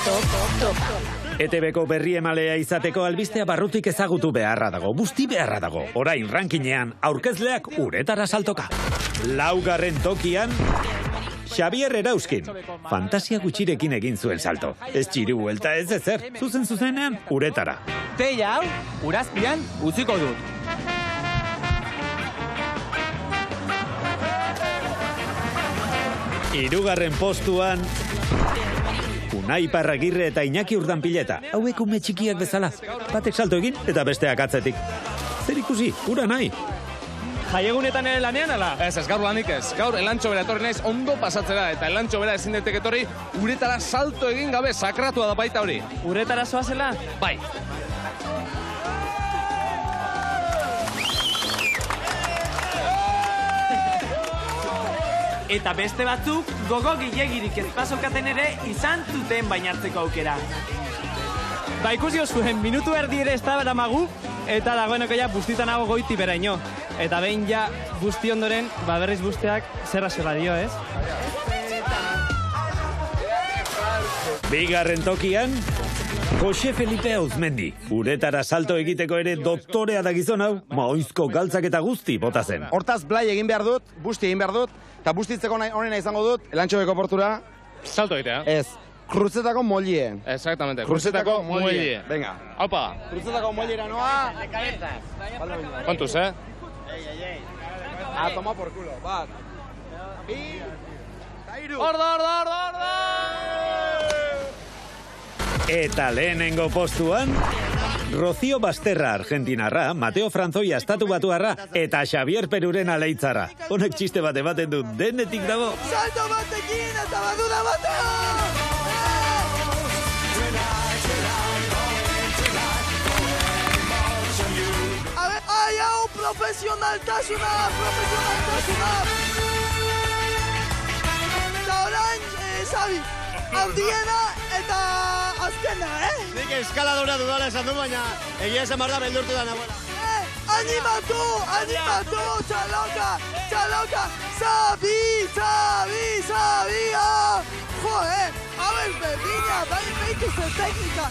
ETB-ko berri emalea izateko albistea barrutik ezagutu beharra dago, busti beharra dago. Orain rankinean aurkezleak uretara saltoka. 4. tokian, Xabier Erauskin. Fantasia gutxirekin egin zuen salto. Ez txiru buelta ez ezer, zuzenean uretara. Teia hau, urazpian utziko dut. Hirugarren postuan, Unai Parragirre eta Iñaki Urdanpileta. Hauek ume txikiak bezala. Batek salto egin eta besteak atzetik. Zer ikusi, ura nahi. Jaiegunetan ere lanean, ala? Ez, gaur lanik ez. Gaur elantxo bera etorri naiz ondo pasatzera. Eta elantxo bera ezin detek etorri uretara salto egin gabe sakratua da baita hori. Uretara zoazela? Bai. Eta beste batzuk, gogo gilegirik ez pasokaten ere izan zuten bainatzeko aukera. Ba ikusi zuen, minutu erdi ere ez da beramagu, eta dagoeneko ja bustitan hago goiti beraino. Eta behin ja busti ondoren, berriz busteak zerra dio, ez? Bigarren tokian, Jose Felipe Auzmendi. Uretara salto egiteko ere doktorea da gizon hau, maoizko galtzak eta guzti bota zen. Hortaz blai egin behar dut, busti egin behar dut, eta bustitzeko honena izango dut, elantxobeko portura. Salto egitea. Ez, kruzetako mollie. Exactamente, kruzetako mollie. Venga. Aupa. Kruzetako molliera noa. Kontuz, A toma por culo, bat. Bi. Tairu. Orda! Eta lehenengo postuan, Rocío Basterra argentinarra, Mateo Franzoia estatu batuarra eta Xavier Peruren aleitzarra. Honek txiste bat ematen du, denetik dago. Salto batekin eta badura Mateo! Ai, hau, profesionaltasuna! Eta orain, Xavi, handiena eta azkena, Nik eskaladora dudala esan du, baina egia esan barda beldurtu da nagoela. Animatu, txaloka! Xavi, joe, hau ez berdina, bai behitu ze teknika!